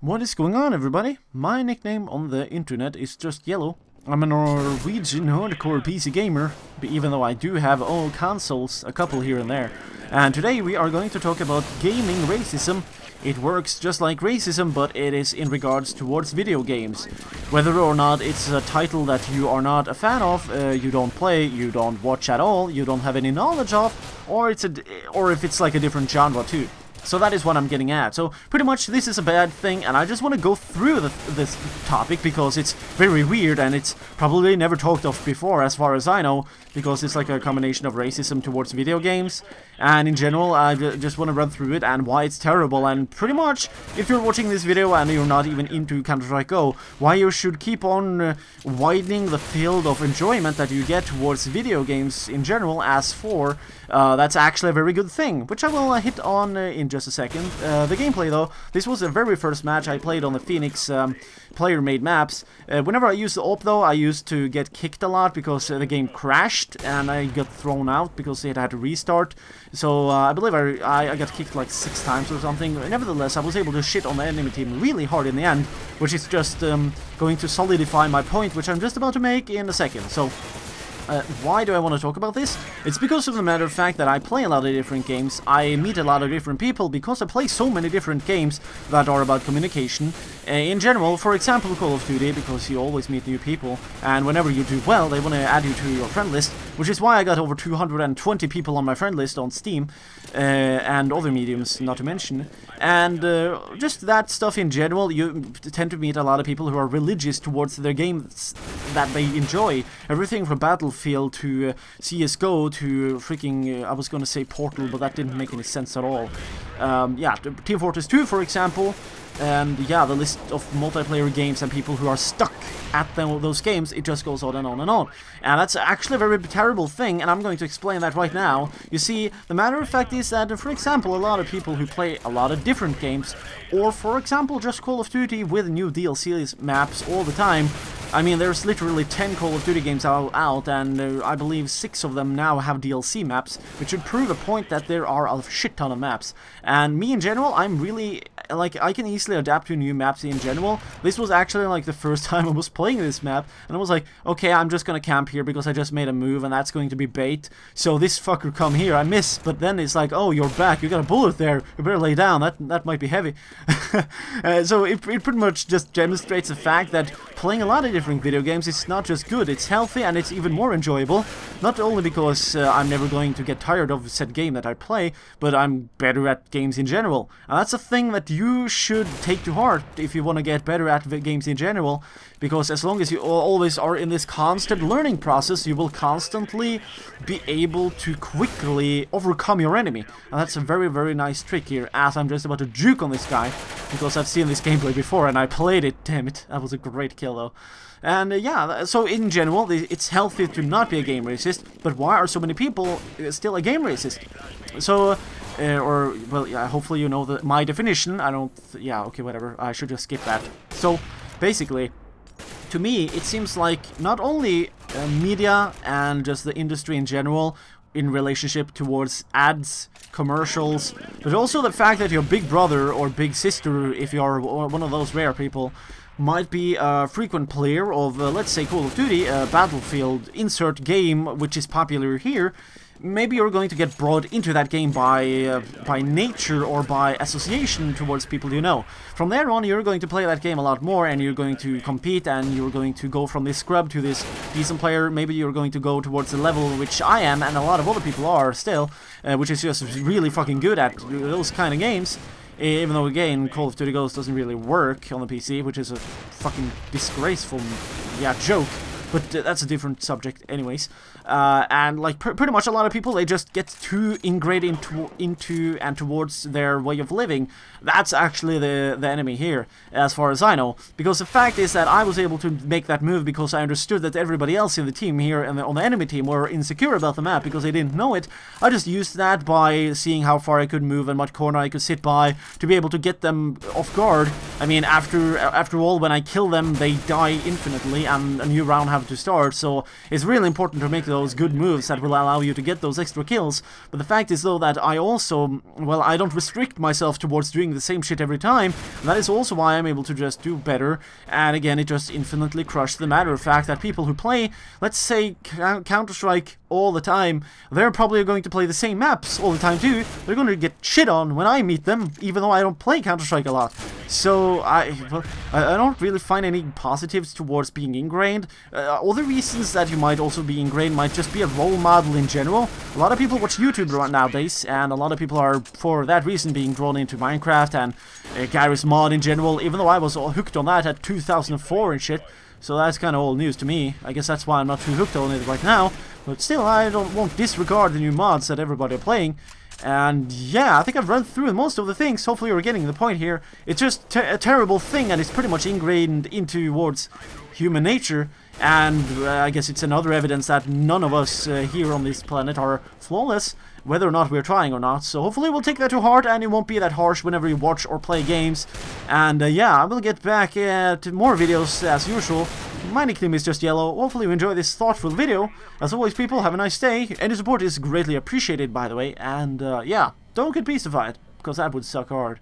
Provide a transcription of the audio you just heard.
What is going on, everybody? My nickname on the internet is just Yellow. I'm a Norwegian hardcore PC gamer, even though I do have all consoles, a couple here and there. And today we are going to talk about gaming racism. It works just like racism, but it is in regards towards video games. Whether or not it's a title that you are not a fan of, you don't play, you don't watch at all, you don't have any knowledge of, or if it's like a different genre too. So that is what I'm getting at. So pretty much this is a bad thing, and I just want to go through this topic because it's very weird and it's probably never talked of before as far as I know, because it's like a combination of racism towards video games. And in general, I just want to run through it and why it's terrible, and pretty much, if you're watching this video and you're not even into Counter-Strike Go, why you should keep on widening the field of enjoyment that you get towards video games in general, as for that's actually a very good thing, which I will hit on in just a second. The gameplay though, this was the very first match I played on the Phoenix player-made maps. Whenever I used the AWP though, I used to get kicked a lot because the game crashed and I got thrown out because it had to restart. So I believe I got kicked like 6 times or something. Nevertheless, I was able to shit on the enemy team really hard in the end, which is just going to solidify my point, which I'm just about to make in a second. So why do I want to talk about this? It's because of the matter of fact that I play a lot of different games, I meet a lot of different people, because I play so many different games that are about communication. In general, for example, Call of Duty, because you always meet new people, and whenever you do well, they want to add you to your friend list, which is why I got over 220 people on my friend list on Steam, and other mediums, not to mention. And just that stuff in general, you tend to meet a lot of people who are religious towards their games that they enjoy. Everything from Battlefield to CSGO to freaking, I was gonna say Portal, but that didn't make any sense at all. Yeah, Team Fortress 2, for example. And yeah, the list of multiplayer games and people who are stuck at those games, it just goes on and on and on. And that's actually a very terrible thing, and I'm going to explain that right now. You see, the matter of fact is that, for example, a lot of people who play a lot of different games, or for example, just Call of Duty with new DLCs maps all the time. I mean, there's literally 10 Call of Duty games out, and I believe 6 of them now have DLC maps, which should prove a point that there are a shit ton of maps. And me in general, I'm really, like, I can easily adapt to new maps in general. This was actually like the first time I was playing this map, and I was like, okay, I'm just gonna camp here because I just made a move, and that's going to be bait. So this fucker come here, I miss, but then it's like, oh, you're back, you got a bullet there, you better lay down, that might be heavy. So it pretty much just demonstrates the fact that playing a lot of different video games is not just good, it's healthy, and it's even more enjoyable. Not only because I'm never going to get tired of said game that I play, but I'm better at games in general. And that's a thing that you should take to heart if you want to get better at games in general, because as long as you always are in this constant learning process, you will constantly be able to quickly overcome your enemy. And that's a very, very nice trick here, as I'm just about to juke on this guy, because I've seen this gameplay before and I played it. Damn it, that was a great kill though. And yeah, so in general, it's healthy to not be a game racist, but why are so many people still a game racist? So, or, well, yeah, hopefully you know my definition. I don't, yeah, okay, whatever, I should just skip that. So, basically, to me, it seems like not only media and just the industry in general, in relationship towards ads, commercials, but also the fact that your big brother or big sister, if you are one of those rare people, might be a frequent player of, let's say, Call of Duty, Battlefield, insert game, which is popular here. Maybe you're going to get brought into that game by nature or by association towards people you know. From there on, you're going to play that game a lot more, and you're going to compete, and you're going to go from this scrub to this decent player. Maybe you're going to go towards the level which I am, and a lot of other people are still, which is just really fucking good at those kind of games. Even though, again, Call of Duty Ghost doesn't really work on the PC, which is a fucking disgraceful, yeah, joke. But that's a different subject anyways. And like pretty much a lot of people, they just get too ingrained into and towards their way of living. That's actually the enemy here, as far as I know. Because the fact is that I was able to make that move because I understood that everybody else in the team here and on the enemy team were insecure about the map because they didn't know it. I just used that by seeing how far I could move and what corner I could sit by to be able to get them off guard. I mean, after all, when I kill them, they die infinitely, and a new round have to start, so it's really important to make those good moves that will allow you to get those extra kills. But the fact is though that I also, well, I don't restrict myself towards doing the same shit every time. That is also why I'm able to just do better, and again it just infinitely crushed the matter of fact that people who play, let's say, Counter-Strike all the time, they're probably going to play the same maps all the time too. They're going to get shit on when I meet them, even though I don't play Counter-Strike a lot. So I don't really find any positives towards being ingrained. Other reasons that you might also be ingrained might just be a role model in general. A lot of people watch YouTube nowadays, and a lot of people are, for that reason, being drawn into Minecraft and Garry's Mod in general, even though I was all hooked on that at 2004 and shit. So that's kind of old news to me. I guess that's why I'm not too hooked on it right now. But still, I won't disregard the new mods that everybody are playing. And yeah, I think I've run through most of the things. Hopefully you're getting the point here. It's just a terrible thing, and it's pretty much ingrained towards human nature. And I guess it's another evidence that none of us here on this planet are flawless, whether or not we're trying or not. So hopefully we'll take that to heart, and it won't be that harsh whenever you watch or play games. And yeah, I will get back to more videos as usual. My nickname is Just Yellow. Hopefully you enjoy this thoughtful video. As always, people, have a nice day. Any support is greatly appreciated, by the way. And yeah, don't get beastyfied, because that would suck hard.